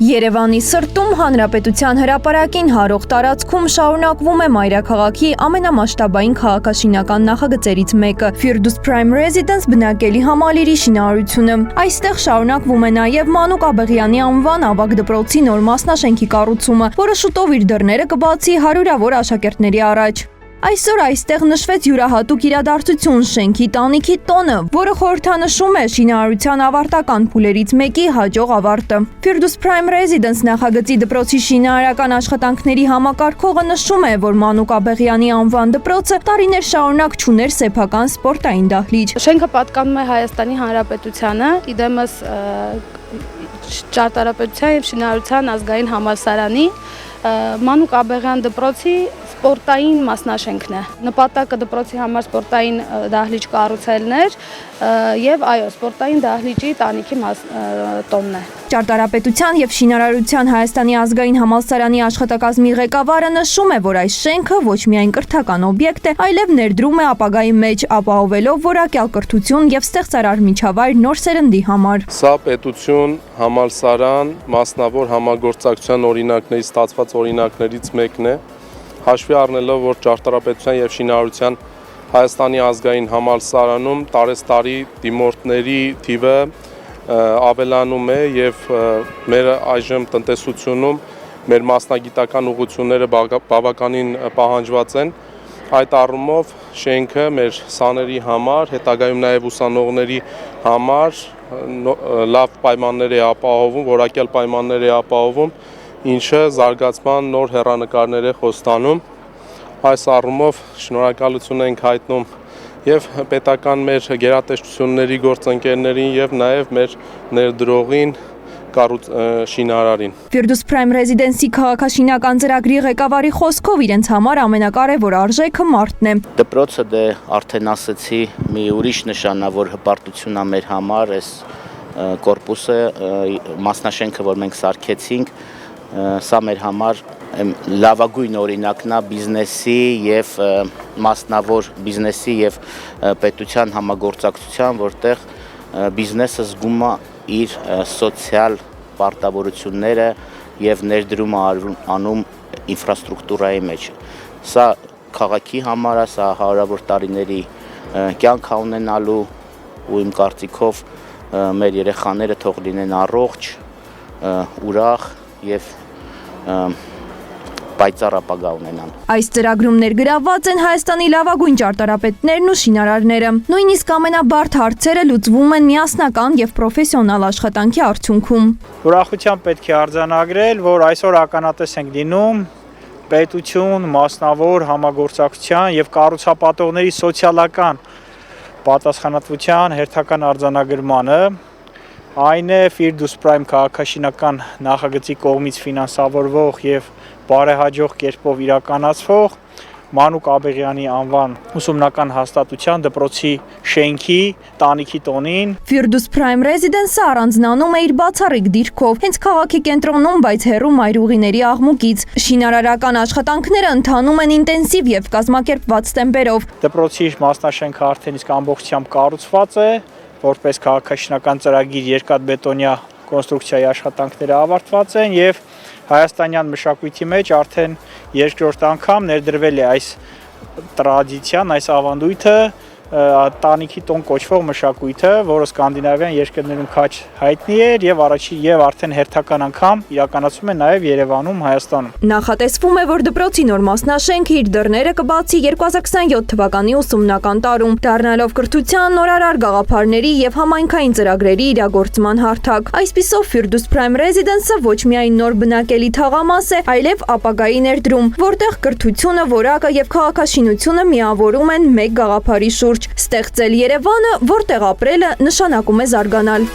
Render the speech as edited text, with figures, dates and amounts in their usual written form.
Երևանի սրտում Հանրապետության հրապարակին հարող տարածքում շարունակվում է մայրաքաղաքի ամենամասշտաբային քաղաքաշինական նախագծերից մեկը՝ Firdus Prime Residence բնակելի համալիրի շինարարությունը։ Այստեղ շարունակվում է նաև Մանուկ Աբեղյանի անվան ավագ դպրոցի նոր մասնաշենքի կառուցումը, որը շուտով իր դռները կբացի հարյուրավոր աշակերտների առաջ։ Այսօր այստեղ նշվեց յուրահատուկ իրադարձություն՝ շենքի տանիքի տոնը, որը խորհրդանշում է շինարարության ավարտական փուլերից մեկի հաջող ավարտը։ Firdus Prime Residence նախագծի դպրոցի շինարարական աշխատանքների համակարգողը նշում է, որ Մանուկ Աբեղյանի անվան դպրոցը տարիներ շարունակ չուներ սեփական սպորտային դահլիճ։ Շենքը պատկանում է Հայաստանի Հանրապետությանը, իդեմս ճարտարապետության և շինարարության ազգային համալսարանի Մանուկ Աբեղյան դպրոցի սպորտային մասնաշենքն է։ Նպատակը դպրոցի համար սպորտային դահլիճ կառուցելն էր և այո, սպորտային դահլիճի տանիքի տոնն է։ Ճարտարապետության և շինարարության Հայաստանի ազգային համալսարանի աշխատակազմի ղեկավարը նշում է, որ այս շենքը ոչ միայն կրթական օբյեկտ է, այլև ներդրում է ապագայի մեջ, ապահովելով որակյալ կրթություն և ստեղծարար միջավայր նոր սերնդի համար։ Սա պետություն, համալսարան, մասնավոր համագործակցության օրինակներից ստացված օրինակներից մեկն է, հաշվի առնելով, որ ճարտարապետության և շինարարության Հայաստանի ազգային համալսարանում տարեստարի դիմորդների թիվը ավելանում է և մեր այժմ տնտեսությունում մեր մասնագիտական ուղղությունները բավականին պահանջված են։ Այդ առումով շենքը մեր սաների համար, հետագայում նաև ուսանողների համար լավ պայմաններ է ապահովում, որակյալ պայմաններ է ապահովում, ինչը զարգացման նոր հեռանկարներ է խոստանում։ Այս առումով շնորհակալություն ենք հայտնում և պետական մեր գերատեսչությունների գործընկերներին և նաև մեր ներդրողին շինարարին։ Firdus Prime Residence-ի քաղաքաշինական ծրագրի ղեկավարի խոսքով իրենց համար ամենակարևոր արժեքը մարդն է։ Դպրոցը դե արդեն ասացի մի ուրիշ նշանավոր հպարտություն է մեր համար, այս կորպուսը, մասնաշենքը, որ մենք սարքեցինք, սա մեր համար լավագույն օրինակն է բիզնեսի և մասնավոր բիզնեսի և պետության համագործակցության, որտեղ բիզնեսը զգում է իր սոցիալ պարտավորությունները և ներդրում է անում ինֆրաստրուկտուրայի մեջ։ Սա քաղաքի համար է, սա հարյուրավոր տարիների կյանք է ունենալու ու իմ կարծիքով մեր երեխաները թող լինեն առողջ, ուրախ և պայծառ ապագա ունենան։ Այս ծրագրում ներգրավված են Հայաստանի լավագույն ճարտարապետներն ու շինարարները։ Նույնիսկ ամենաբարդ հարցերը լուծվում են միասնական և պրոֆեսիոնալ աշխատանքի արդյունքում։ Ուրախությամբ պետք է արձանագրել, որ այսօր ականատես ենք լինում պետություն, մասնավոր համագործակցության և կառուցապատողների սոցիալական պատասխանատվության հերթական արձանագրմանը։ Այն է Firdus Prime քաղաքաշինական նախագծի կողմից ֆինանսավորվող և բարեհաջող կերպով իրականացվող Մանուկ Աբեղյանի անվան ուսումնական հաստատության դպրոցի շենքի տանիքի տոնին։ Firdus Prime Residence-ը առանձնանում է իր բացառիկ դիրքով, հենց քաղաքի կենտրոնում, բայց հեռու մայրուղիների աղմուկից։ Շինարարական աշխատանքները ընթանում են ինտենսիվ և կազմակերպված տեմպերով։ Դպրոցի մասնաշենքը արդեն իսկ ամբողջությամբ կառուցված է, որպես քաղաքաշինական ծրագիր երկաթբետոնյա կոնստրուկցիայի աշխատանքները ավարտված են և հայաստանյան մշակույթի մեջ արդեն երկրորդ անգամ ներդրվել է այս տրադիցիան, այս ավանդույթը, տանիքի տոն կոչվող մշակույթը, որը սկանդինավյան երկրներում քաչ հայտնի էր և արդեն հերթական անգամ իրականացվում է նաև Երևանում, Հայաստանում։ Նախատեսվում է, որ դպրոցի նոր մասնաշենքը իր դռները կբացի 2027 թվականի ուսումնական տարում, դառնալով կրթության նորարար գաղափարների և համայնքային ծրագրերի իրագործման հարթակ։ Այսպիսով Firdus Prime Residence-ը ոչ միայն նոր բնակելի թաղամաս է, այլև ապագայի ներդրում, որտեղ կրթությունը, որակը և քաղաքաշինությունը միավորում են մեկ գաղափարի շուրջ՝ ստեղծել Երևանը, որտեղ ապրելը նշանակում է զարգանալ։